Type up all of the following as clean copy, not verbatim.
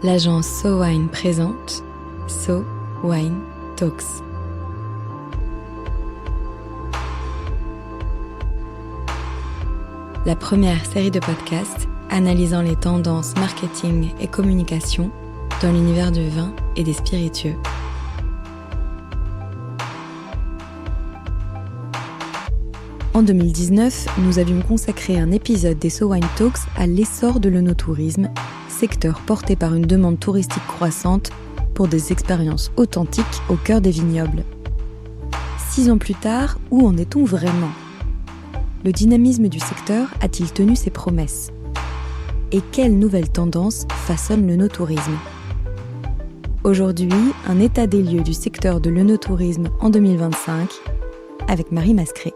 l'agence So Wine présente So Wine Talks. La première série de podcasts analysant les tendances marketing et communication dans l'univers du vin et des spiritueux. En 2019, nous avions consacré un épisode des So Wine Talks à l'essor de l'œnotourisme, secteur porté par une demande touristique croissante pour des expériences authentiques au cœur des vignobles. 6 ans plus tard, où en est-on vraiment ? Le dynamisme du secteur a-t-il tenu ses promesses ? Et quelles nouvelles tendances façonnent l'œnotourisme ? Aujourd'hui, un état des lieux du secteur de l'œnotourisme en 2025 avec Marie Mascret.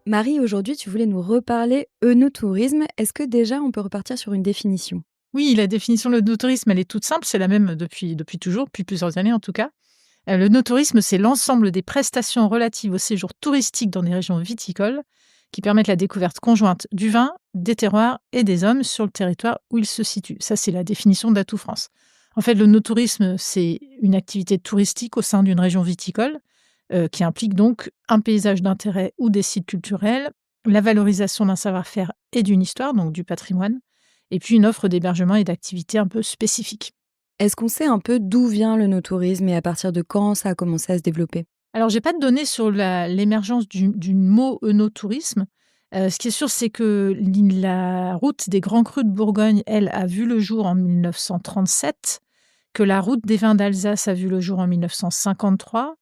Marie, aujourd'hui, tu voulais nous reparler œnotourisme. Est-ce que déjà, on peut repartir sur une définition ? Oui, la définition de l'œnotourisme, elle est toute simple, c'est la même depuis toujours, depuis plusieurs années en tout cas. L'œnotourisme, c'est l'ensemble des prestations relatives au séjour touristique dans des régions viticoles qui permettent la découverte conjointe du vin, des terroirs et des hommes sur le territoire où ils se situent. Ça, c'est la définition d'Atout France. En fait, l'œnotourisme, c'est une activité touristique au sein d'une région viticole qui implique donc un paysage d'intérêt ou des sites culturels, la valorisation d'un savoir-faire et d'une histoire, donc du patrimoine, et puis une offre d'hébergement et d'activités un peu spécifiques. Est-ce qu'on sait un peu d'où vient l'œnotourisme et à partir de quand ça a commencé à se développer ? Alors, j'ai pas de données sur l'émergence du mot œnotourisme. Ce qui est sûr, c'est que la route des Grands Crus de Bourgogne, elle, a vu le jour en 1937, que la route des vins d'Alsace a vu le jour en 1953,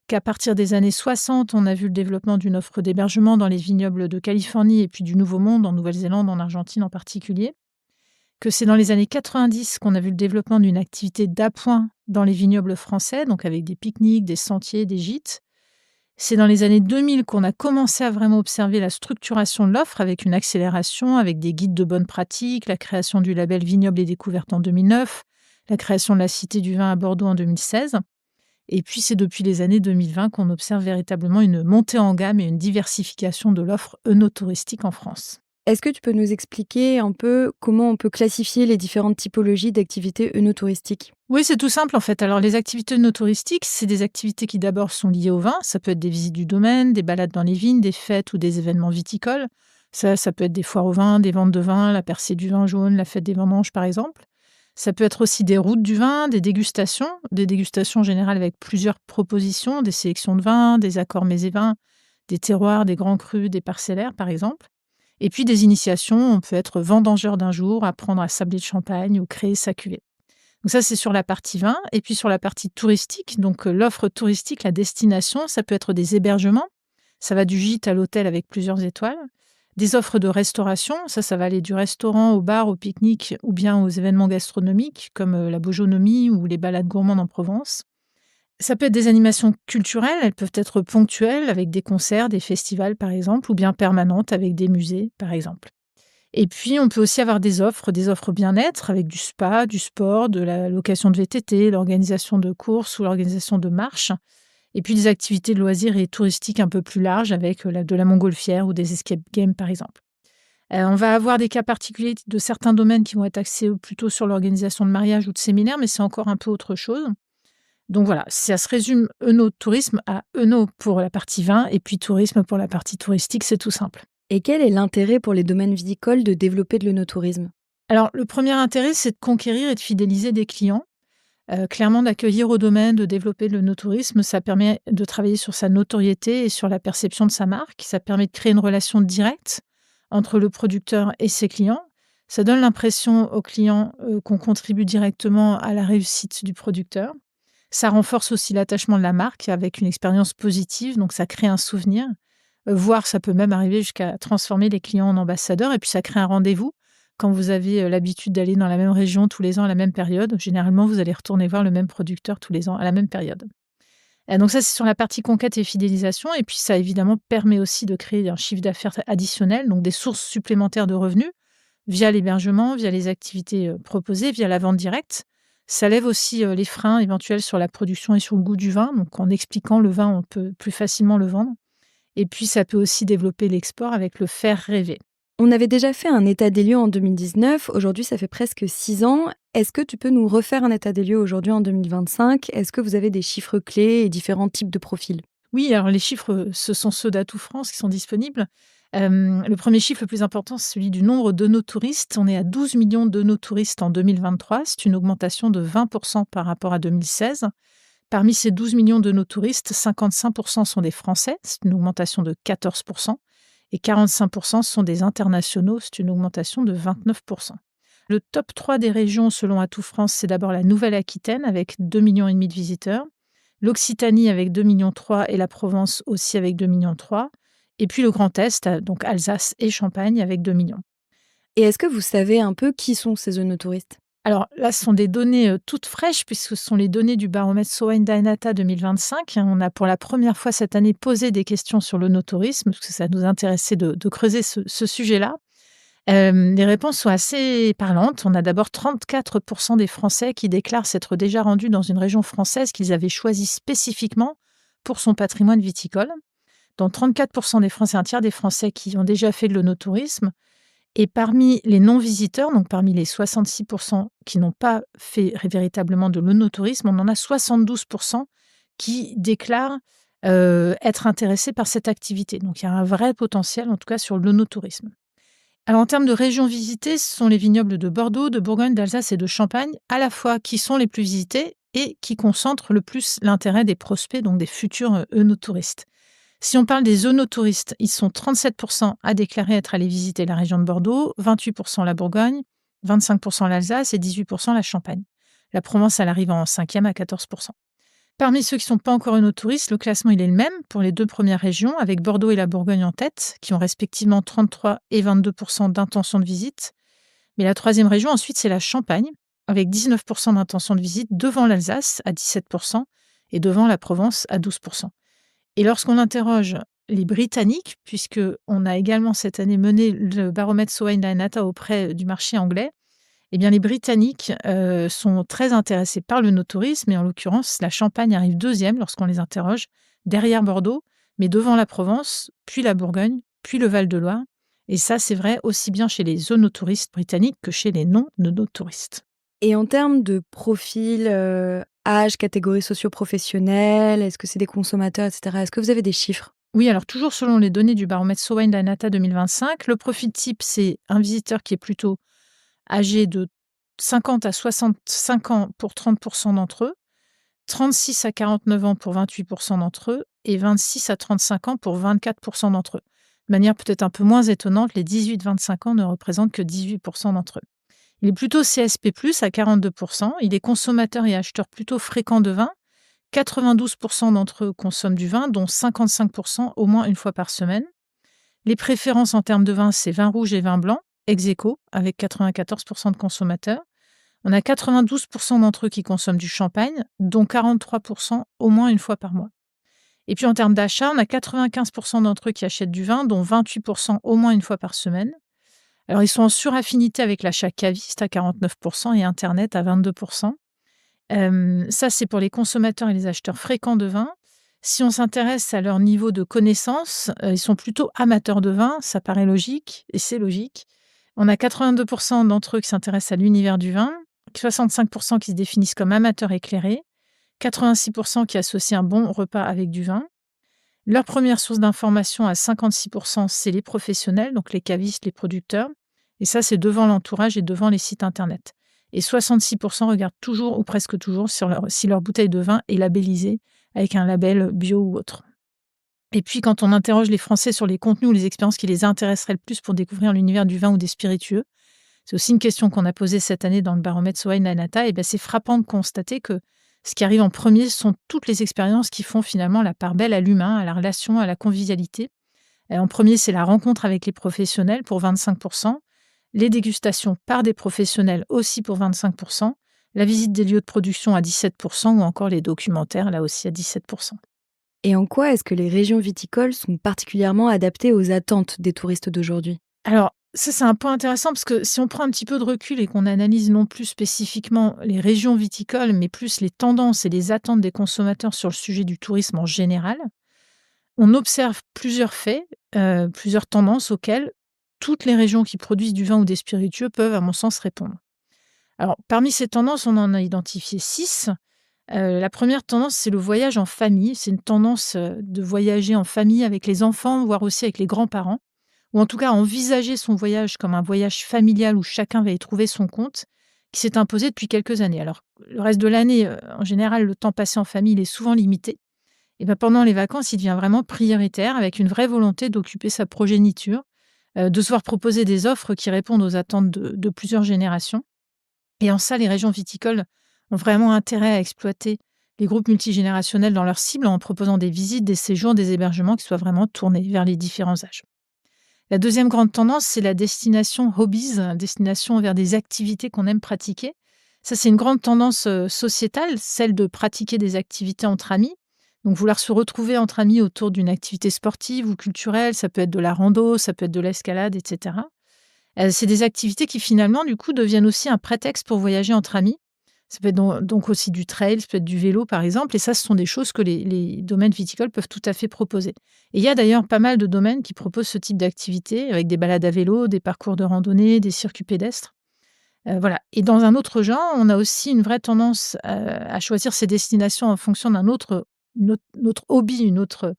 qu'à partir des années 60, on a vu le développement d'une offre d'hébergement dans les vignobles de Californie et puis du Nouveau Monde, en Nouvelle-Zélande, en Argentine en particulier, que c'est dans les années 90 qu'on a vu le développement d'une activité d'appoint dans les vignobles français, donc avec des pique-niques, des sentiers, des gîtes. C'est dans les années 2000 qu'on a commencé à vraiment observer la structuration de l'offre avec une accélération, avec des guides de bonnes pratiques, la création du label Vignoble et Découverte en 2009, la création de la Cité du Vin à Bordeaux en 2016. Et puis, c'est depuis les années 2020 qu'on observe véritablement une montée en gamme et une diversification de l'offre œnotouristique en France. Est-ce que tu peux nous expliquer un peu comment on peut classifier les différentes typologies d'activités œnotouristiques ? Oui, c'est tout simple en fait. Alors, les activités œnotouristiques, c'est des activités qui d'abord sont liées au vin. Ça peut être des visites du domaine, des balades dans les vignes, des fêtes ou des événements viticoles. Ça peut être des foires au vin, des ventes de vin, la percée du vin jaune, la fête des vendanges par exemple. Ça peut être aussi des routes du vin, des dégustations générales avec plusieurs propositions, des sélections de vins, des accords mets et vins, des terroirs, des grands crus, des parcellaires par exemple. Et puis des initiations, on peut être vendangeur d'un jour, apprendre à sabler de champagne ou créer sa cuvée. Donc ça, c'est sur la partie vin. Et puis sur la partie touristique, donc l'offre touristique, la destination, ça peut être des hébergements. Ça va du gîte à l'hôtel avec plusieurs étoiles. Des offres de restauration, ça va aller du restaurant au bar, au pique-nique ou bien aux événements gastronomiques comme la bojonomie ou les balades gourmandes en Provence. Ça peut être des animations culturelles, elles peuvent être ponctuelles avec des concerts, des festivals par exemple, ou bien permanentes avec des musées par exemple. Et puis on peut aussi avoir des offres bien-être avec du spa, du sport, de la location de VTT, l'organisation de courses ou l'organisation de marches. Et puis des activités de loisirs et touristiques un peu plus larges avec de la montgolfière ou des escape games par exemple. On va avoir des cas particuliers de certains domaines qui vont être axés plutôt sur l'organisation de mariages ou de séminaires, mais c'est encore un peu autre chose. Donc voilà, ça se résume œnotourisme à œno pour la partie vin et puis tourisme pour la partie touristique, c'est tout simple. Et quel est l'intérêt pour les domaines viticoles de développer de l'œnotourisme ? Alors le premier intérêt, c'est de conquérir et de fidéliser des clients. Clairement, d'accueillir au domaine, de développer le no-tourisme, ça permet de travailler sur sa notoriété et sur la perception de sa marque. Ça permet de créer une relation directe entre le producteur et ses clients. Ça donne l'impression aux clients qu'on contribue directement à la réussite du producteur. Ça renforce aussi l'attachement de la marque avec une expérience positive, donc ça crée un souvenir. Voire ça peut même arriver jusqu'à transformer les clients en ambassadeurs et puis ça crée un rendez-vous. Quand vous avez l'habitude d'aller dans la même région tous les ans à la même période, généralement, vous allez retourner voir le même producteur tous les ans à la même période. Donc ça, c'est sur la partie conquête et fidélisation. Et puis ça, évidemment, permet aussi de créer un chiffre d'affaires additionnel, donc des sources supplémentaires de revenus via l'hébergement, via les activités proposées, via la vente directe. Ça lève aussi les freins éventuels sur la production et sur le goût du vin. Donc en expliquant le vin, on peut plus facilement le vendre. Et puis ça peut aussi développer l'export avec le faire rêver. On avait déjà fait un état des lieux en 2019, aujourd'hui ça fait presque 6 ans. Est-ce que tu peux nous refaire un état des lieux aujourd'hui en 2025? Est-ce que vous avez des chiffres clés et différents types de profils? Oui, alors les chiffres, ce sont ceux d'Atout France qui sont disponibles. Le premier chiffre le plus important, c'est celui du nombre de nos touristes. On est à 12 millions de nos touristes en 2023. C'est une augmentation de 20% par rapport à 2016. Parmi ces 12 millions de nos touristes, 55% sont des Français, c'est une augmentation de 14%, et 45% sont des internationaux, c'est une augmentation de 29%. Le top 3 des régions selon Atout France, c'est d'abord la Nouvelle-Aquitaine avec 2,5 millions de visiteurs, l'Occitanie avec 2,3 millions et la Provence aussi avec 2,3 millions, et puis le Grand Est, donc Alsace et Champagne avec 2 millions. Et est-ce que vous savez un peu qui sont ces œnotouristes? Alors là, ce sont des données toutes fraîches, puisque ce sont les données du baromètre Sowain Dynata 2025. On a pour la première fois cette année posé des questions sur l'œnotourisme, parce que ça nous intéressait de creuser ce sujet-là. Les réponses sont assez parlantes. On a d'abord 34% des Français qui déclarent s'être déjà rendus dans une région française qu'ils avaient choisie spécifiquement pour son patrimoine viticole. Dans 34% des Français, un tiers des Français qui ont déjà fait de l'œnotourisme. Et parmi les non-visiteurs, donc parmi les 66% qui n'ont pas fait véritablement de l'œnotourisme, on en a 72% qui déclarent être intéressés par cette activité. Donc il y a un vrai potentiel, en tout cas, sur l'œnotourisme. Alors en termes de régions visitées, ce sont les vignobles de Bordeaux, de Bourgogne, d'Alsace et de Champagne, à la fois qui sont les plus visités et qui concentrent le plus l'intérêt des prospects, donc des futurs œnotouristes. Si on parle des œnotouristes, ils sont 37% à déclarer être allés visiter la région de Bordeaux, 28% la Bourgogne, 25% l'Alsace et 18% la Champagne. La Provence, elle arrive en 5e à 14%. Parmi ceux qui ne sont pas encore œnotouristes, le classement il est le même pour les deux premières régions, avec Bordeaux et la Bourgogne en tête, qui ont respectivement 33 et 22% d'intention de visite. Mais la troisième région, ensuite, c'est la Champagne, avec 19% d'intention de visite, devant l'Alsace à 17% et devant la Provence à 12%. Et lorsqu'on interroge les Britanniques, puisqu'on a également cette année mené le baromètre Sowain Dynata auprès du marché anglais, eh bien les Britanniques sont très intéressés par l'œnotourisme, et en l'occurrence, la Champagne arrive deuxième lorsqu'on les interroge, derrière Bordeaux, mais devant la Provence, puis la Bourgogne, puis le Val-de-Loire. Et ça, c'est vrai aussi bien chez les œnotouristes britanniques que chez les non-œnotouristes. Et en termes de profil, âge, catégorie socio-professionnelle, est-ce que c'est des consommateurs, etc. Est-ce que vous avez des chiffres? Oui, alors toujours selon les données du baromètre Sowain Dynata 2025, le profil type, c'est un visiteur qui est plutôt âgé de 50 à 65 ans pour 30% d'entre eux, 36 à 49 ans pour 28% d'entre eux et 26 à 35 ans pour 24% d'entre eux. De manière peut-être un peu moins étonnante, les 18-25 ans ne représentent que 18% d'entre eux. Il est plutôt CSP+, à 42%. Il est consommateur et acheteur plutôt fréquent de vin. 92% d'entre eux consomment du vin, dont 55% au moins une fois par semaine. Les préférences en termes de vin, c'est vin rouge et vin blanc, ex aequo, avec 94% de consommateurs. On a 92% d'entre eux qui consomment du champagne, dont 43% au moins une fois par mois. Et puis en termes d'achat, on a 95% d'entre eux qui achètent du vin, dont 28% au moins une fois par semaine. Alors ils sont en suraffinité avec l'achat caviste à 49% et Internet à 22%. Ça, c'est pour les consommateurs et les acheteurs fréquents de vin. Si on s'intéresse à leur niveau de connaissance, ils sont plutôt amateurs de vin, ça paraît logique, et c'est logique. On a 82% d'entre eux qui s'intéressent à l'univers du vin, 65% qui se définissent comme amateurs éclairés, 86% qui associent un bon repas avec du vin. Leur première source d'information à 56%, c'est les professionnels, donc les cavistes, les producteurs. Et ça, c'est devant l'entourage et devant les sites internet. Et 66% regardent toujours ou presque toujours si leur bouteille de vin est labellisée avec un label bio ou autre. Et puis, quand on interroge les Français sur les contenus ou les expériences qui les intéresseraient le plus pour découvrir l'univers du vin ou des spiritueux, c'est aussi une question qu'on a posée cette année dans le baromètre Sowain Dynata, et c'est frappant de constater que ce qui arrive en premier, ce sont toutes les expériences qui font finalement la part belle à l'humain, à la relation, à la convivialité. Et en premier, c'est la rencontre avec les professionnels pour 25%, les dégustations par des professionnels aussi pour 25%, la visite des lieux de production à 17% ou encore les documentaires là aussi à 17%. Et en quoi est-ce que les régions viticoles sont particulièrement adaptées aux attentes des touristes d'aujourd'hui? Alors, ça, c'est un point intéressant parce que si on prend un petit peu de recul et qu'on analyse non plus spécifiquement les régions viticoles, mais plus les tendances et les attentes des consommateurs sur le sujet du tourisme en général, on observe plusieurs faits, plusieurs tendances auxquelles toutes les régions qui produisent du vin ou des spiritueux peuvent, à mon sens, répondre. Alors, parmi ces tendances, on en a identifié 6. La première tendance, c'est le voyage en famille. C'est une tendance de voyager en famille avec les enfants, voire aussi avec les grands-parents, ou en tout cas envisager son voyage comme un voyage familial où chacun va y trouver son compte, qui s'est imposé depuis quelques années. Alors, le reste de l'année, en général, le temps passé en famille, il est souvent limité. Et ben, pendant les vacances, il devient vraiment prioritaire, avec une vraie volonté d'occuper sa progéniture, de se voir proposer des offres qui répondent aux attentes de plusieurs générations. Et en ça, les régions viticoles ont vraiment intérêt à exploiter les groupes multigénérationnels dans leur cible en proposant des visites, des séjours, des hébergements qui soient vraiment tournés vers les différents âges. La deuxième grande tendance, c'est la destination hobbies, destination vers des activités qu'on aime pratiquer. Ça, c'est une grande tendance sociétale, celle de pratiquer des activités entre amis. Donc, vouloir se retrouver entre amis autour d'une activité sportive ou culturelle, ça peut être de la rando, ça peut être de l'escalade, etc. C'est des activités qui finalement, du coup, deviennent aussi un prétexte pour voyager entre amis. Ça peut être donc aussi du trail, ça peut être du vélo, par exemple. Et ça, ce sont des choses que les domaines viticoles peuvent tout à fait proposer. Et il y a d'ailleurs pas mal de domaines qui proposent ce type d'activité, avec des balades à vélo, des parcours de randonnée, des circuits pédestres. Voilà. Et dans un autre genre, on a aussi une vraie tendance à choisir ces destinations en fonction d'un autre hobby, une autre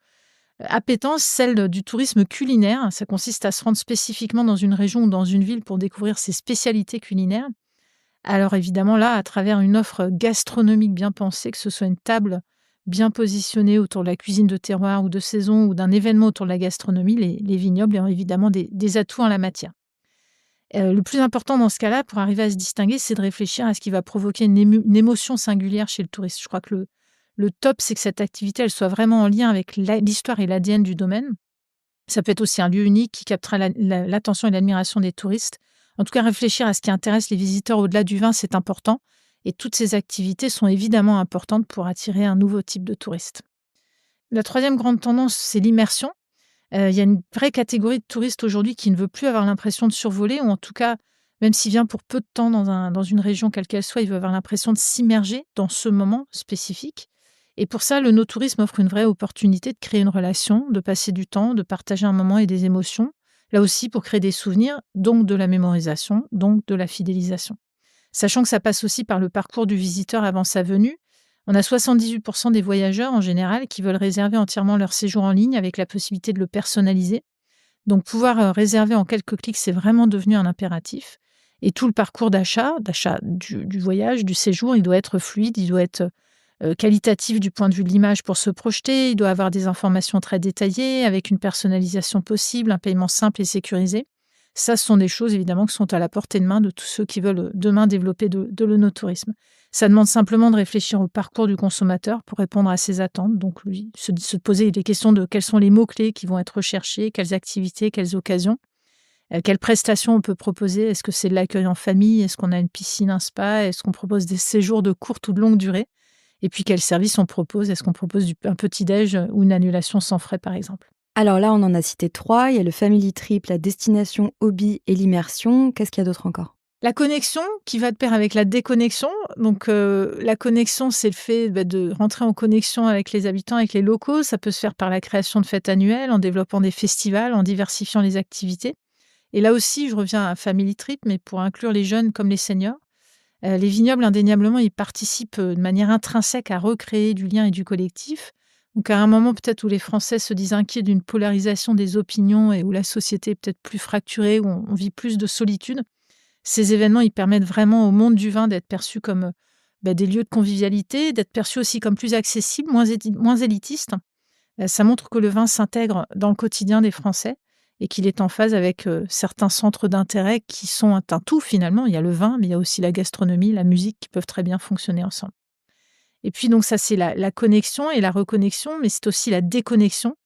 appétence, celle du tourisme culinaire. Ça consiste à se rendre spécifiquement dans une région ou dans une ville pour découvrir ses spécialités culinaires. Alors évidemment, là, à travers une offre gastronomique bien pensée, que ce soit une table bien positionnée autour de la cuisine de terroir ou de saison ou d'un événement autour de la gastronomie, les vignobles ont évidemment des atouts en la matière. Le plus important dans ce cas-là, pour arriver à se distinguer, c'est de réfléchir à ce qui va provoquer une émotion singulière chez le touriste. Je crois que le top, c'est que cette activité, elle soit vraiment en lien avec l'histoire et l'ADN du domaine. Ça peut être aussi un lieu unique qui captera l'attention et l'admiration des touristes. En tout cas, réfléchir à ce qui intéresse les visiteurs au-delà du vin, c'est important. Et toutes ces activités sont évidemment importantes pour attirer un nouveau type de touristes. La troisième grande tendance, c'est l'immersion. Il y a une vraie catégorie de touristes aujourd'hui qui ne veut plus avoir l'impression de survoler, ou en tout cas, même s'il vient pour peu de temps dans une région quelle qu'elle soit, il veut avoir l'impression de s'immerger dans ce moment spécifique. Et pour ça, le no-tourisme offre une vraie opportunité de créer une relation, de passer du temps, de partager un moment et des émotions. Là aussi, pour créer des souvenirs, donc de la mémorisation, donc de la fidélisation. Sachant que ça passe aussi par le parcours du visiteur avant sa venue, on a 78% des voyageurs en général qui veulent réserver entièrement leur séjour en ligne avec la possibilité de le personnaliser. Donc pouvoir réserver en quelques clics, c'est vraiment devenu un impératif. Et tout le parcours d'achat du voyage, du séjour, il doit être fluide, il doit être qualitatif du point de vue de l'image pour se projeter, il doit avoir des informations très détaillées, avec une personnalisation possible, un paiement simple et sécurisé. Ça, ce sont des choses évidemment qui sont à la portée de main de tous ceux qui veulent demain développer de l'œnotourisme. Ça demande simplement de réfléchir au parcours du consommateur pour répondre à ses attentes. Donc, lui, se poser des questions de quels sont les mots-clés qui vont être recherchés, quelles activités, quelles occasions, quelles prestations on peut proposer. Est-ce que c'est de l'accueil en famille? Est-ce qu'on a une piscine, un spa? Est-ce qu'on propose des séjours de courte ou de longue durée? Et puis, quels services on propose? Est-ce qu'on propose un petit-déj ou une annulation sans frais, par exemple? Alors là, on en a cité 3. Il y a le family trip, la destination hobby et l'immersion. Qu'est-ce qu'il y a d'autre encore? La connexion qui va de pair avec la déconnexion. Donc, la connexion, c'est le fait de rentrer en connexion avec les habitants, avec les locaux. Ça peut se faire par la création de fêtes annuelles, en développant des festivals, en diversifiant les activités. Et là aussi, je reviens à family trip, mais pour inclure les jeunes comme les seniors. Les vignobles, indéniablement, ils participent de manière intrinsèque à recréer du lien et du collectif. Donc, à un moment peut-être où les Français se disent inquiets d'une polarisation des opinions et où la société est peut-être plus fracturée, où on vit plus de solitude, ces événements, ils permettent vraiment au monde du vin d'être perçus comme des lieux de convivialité, d'être perçus aussi comme plus accessibles, moins élitistes. Ça montre que le vin s'intègre dans le quotidien des Français et qu'il est en phase avec certains centres d'intérêt qui sont un tout finalement. Il y a le vin, mais il y a aussi la gastronomie, la musique qui peuvent très bien fonctionner ensemble. Et puis donc ça, c'est la connexion et la reconnexion, mais c'est aussi la déconnexion.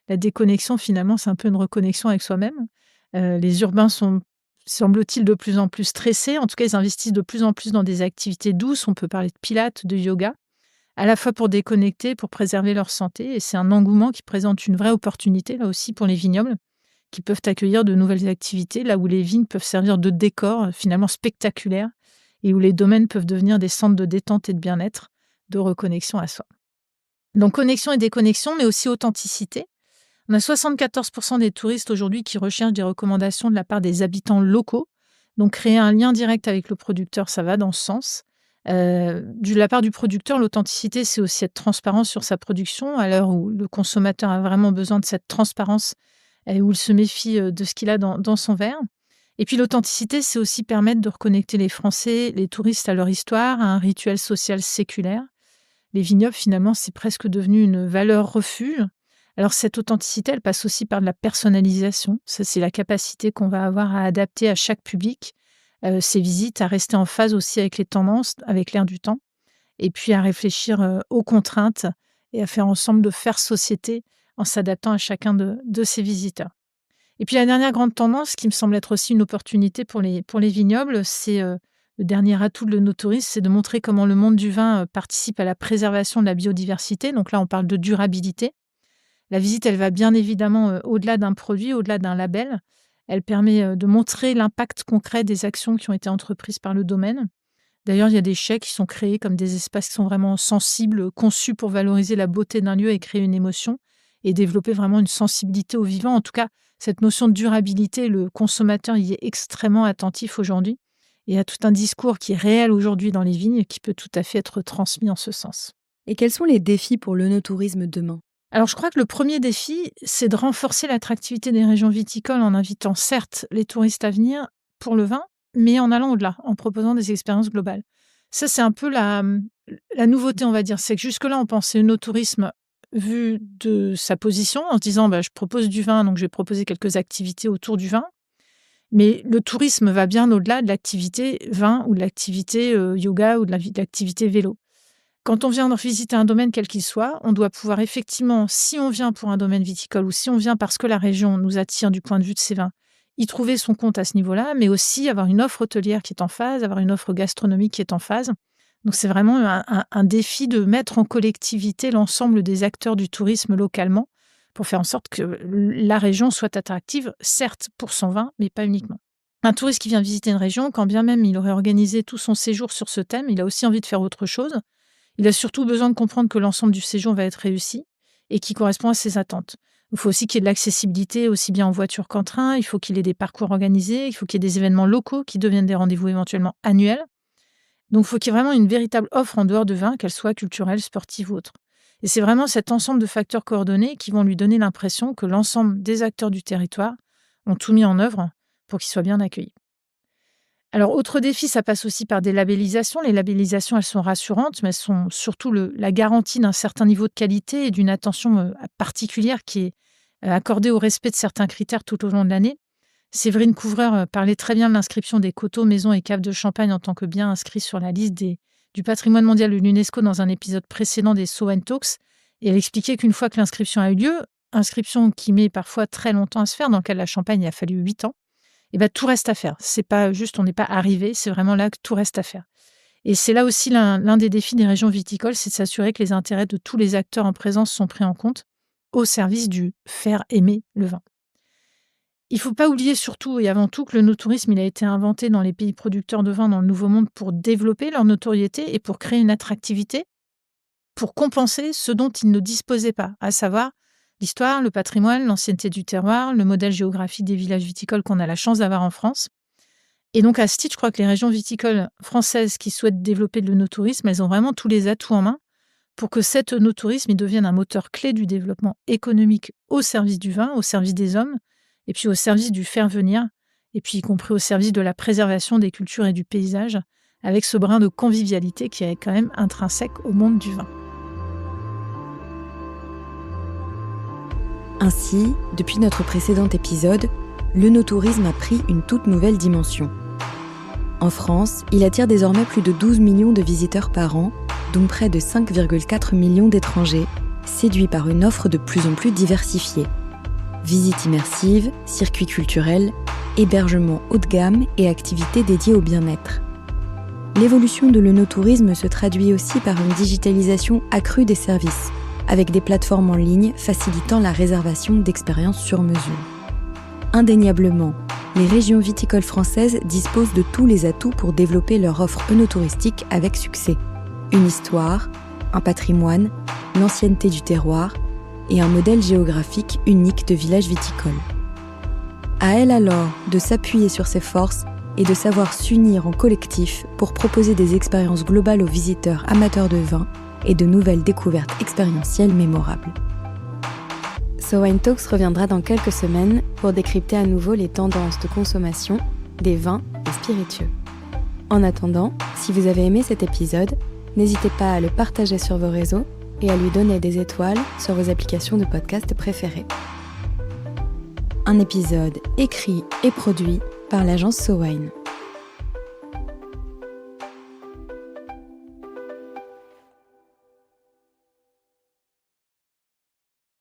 La déconnexion, finalement, c'est un peu une reconnexion avec soi-même. Les urbains sont, semble-t-il, de plus en plus stressés. En tout cas, ils investissent de plus en plus dans des activités douces. On peut parler de pilates, de yoga, à la fois pour déconnecter, pour préserver leur santé. Et c'est un engouement qui présente une vraie opportunité, là aussi, pour les vignobles, qui peuvent accueillir de nouvelles activités, là où les vignes peuvent servir de décor finalement spectaculaire et où les domaines peuvent devenir des centres de détente et de bien-être, de reconnexion à soi. Donc connexion et déconnexion, mais aussi authenticité. On a 74% des touristes aujourd'hui qui recherchent des recommandations de la part des habitants locaux. Donc, créer un lien direct avec le producteur, ça va dans ce sens. De la part du producteur, l'authenticité, c'est aussi être transparent sur sa production à l'heure où le consommateur a vraiment besoin de cette transparence et où il se méfie de ce qu'il a dans son verre. Et puis l'authenticité, c'est aussi permettre de reconnecter les Français, les touristes à leur histoire, à un rituel social séculaire. Les vignobles, finalement, c'est presque devenu une valeur refuge. Alors cette authenticité, elle passe aussi par de la personnalisation. Ça, c'est la capacité qu'on va avoir à adapter à chaque public ces visites, à rester en phase aussi avec les tendances, avec l'air du temps, et puis à réfléchir aux contraintes et à faire ensemble de faire société en s'adaptant à chacun de ces visiteurs. Et puis la dernière grande tendance, qui me semble être aussi une opportunité pour les vignobles, c'est le dernier atout de l'œnotourisme, c'est de montrer comment le monde du vin participe à la préservation de la biodiversité. Donc là, on parle de durabilité. La visite, elle va bien évidemment au-delà d'un produit, au-delà d'un label. Elle permet de montrer l'impact concret des actions qui ont été entreprises par le domaine. D'ailleurs, il y a des chais qui sont créés comme des espaces qui sont vraiment sensibles, conçus pour valoriser la beauté d'un lieu et créer une émotion et développer vraiment une sensibilité au vivant. En tout cas, cette notion de durabilité, le consommateur y est extrêmement attentif aujourd'hui. Et il y a tout un discours qui est réel aujourd'hui dans les vignes qui peut tout à fait être transmis en ce sens. Et quels sont les défis pour l'œnotourisme demain ? Alors, je crois que le premier défi, c'est de renforcer l'attractivité des régions viticoles en invitant certes les touristes à venir pour le vin, mais en allant au-delà, en proposant des expériences globales. Ça, c'est un peu la nouveauté, on va dire. C'est que jusque-là, on pensait œnotourisme vu de sa position, en se disant je propose du vin, donc je vais proposer quelques activités autour du vin. Mais le tourisme va bien au-delà de l'activité vin ou de l'activité yoga ou de l'activité vélo. Quand on vient visiter un domaine quel qu'il soit, on doit pouvoir effectivement, si on vient pour un domaine viticole ou si on vient parce que la région nous attire du point de vue de ses vins, y trouver son compte à ce niveau-là, mais aussi avoir une offre hôtelière qui est en phase, avoir une offre gastronomique qui est en phase. Donc c'est vraiment un défi de mettre en collectivité l'ensemble des acteurs du tourisme localement pour faire en sorte que la région soit attractive, certes pour son vin, mais pas uniquement. Un touriste qui vient visiter une région, quand bien même il aurait organisé tout son séjour sur ce thème, il a aussi envie de faire autre chose. Il a surtout besoin de comprendre que l'ensemble du séjour va être réussi et qui correspond à ses attentes. Il faut aussi qu'il y ait de l'accessibilité aussi bien en voiture qu'en train, il faut qu'il ait des parcours organisés, il faut qu'il y ait des événements locaux qui deviennent des rendez-vous éventuellement annuels. Donc il faut qu'il y ait vraiment une véritable offre en dehors de vin, qu'elle soit culturelle, sportive ou autre. Et c'est vraiment cet ensemble de facteurs coordonnés qui vont lui donner l'impression que l'ensemble des acteurs du territoire ont tout mis en œuvre pour qu'il soit bien accueilli. Alors, autre défi, ça passe aussi par des labellisations. Les labellisations, elles sont rassurantes, mais elles sont surtout la garantie d'un certain niveau de qualité et d'une attention particulière qui est accordée au respect de certains critères tout au long de l'année. Séverine Couvreur parlait très bien de l'inscription des coteaux, maisons et caves de Champagne en tant que biens inscrits sur la liste du patrimoine mondial de l'UNESCO dans un épisode précédent des So Talks. Et elle expliquait qu'une fois que l'inscription a eu lieu, inscription qui met parfois très longtemps à se faire, dans le cas de la Champagne, il a fallu 8 ans, et tout reste à faire. C'est pas juste, on n'est pas arrivé, c'est vraiment là que tout reste à faire. Et c'est là aussi l'un des défis des régions viticoles, c'est de s'assurer que les intérêts de tous les acteurs en présence sont pris en compte au service du faire aimer le vin. Il ne faut pas oublier surtout et avant tout que l'œnotourisme, il a été inventé dans les pays producteurs de vin dans le Nouveau Monde pour développer leur notoriété et pour créer une attractivité, pour compenser ce dont ils ne disposaient pas, à savoir l'histoire, le patrimoine, l'ancienneté du terroir, le modèle géographique des villages viticoles qu'on a la chance d'avoir en France. Et donc à ce titre, je crois que les régions viticoles françaises qui souhaitent développer de l'œnotourisme, elles ont vraiment tous les atouts en main pour que cet œnotourisme il devienne un moteur clé du développement économique au service du vin, au service des hommes, et puis au service du faire venir, et puis y compris au service de la préservation des cultures et du paysage, avec ce brin de convivialité qui est quand même intrinsèque au monde du vin. Ainsi, depuis notre précédent épisode, l'œnotourisme a pris une toute nouvelle dimension. En France, il attire désormais plus de 12 millions de visiteurs par an, dont près de 5,4 millions d'étrangers, séduits par une offre de plus en plus diversifiée. Visites immersives, circuits culturels, hébergements haut de gamme et activités dédiées au bien-être. L'évolution de l'œnotourisme se traduit aussi par une digitalisation accrue des services, avec des plateformes en ligne facilitant la réservation d'expériences sur mesure. Indéniablement, les régions viticoles françaises disposent de tous les atouts pour développer leur offre œnotouristique avec succès. Une histoire, un patrimoine, l'ancienneté du terroir, et un modèle géographique unique de village viticole. À elle alors de s'appuyer sur ses forces et de savoir s'unir en collectif pour proposer des expériences globales aux visiteurs amateurs de vin et de nouvelles découvertes expérientielles mémorables. So Wine Talks reviendra dans quelques semaines pour décrypter à nouveau les tendances de consommation des vins et spiritueux. En attendant, si vous avez aimé cet épisode, n'hésitez pas à le partager sur vos réseaux et à lui donner des étoiles sur vos applications de podcast préférées. Un épisode écrit et produit par l'agence So Wine.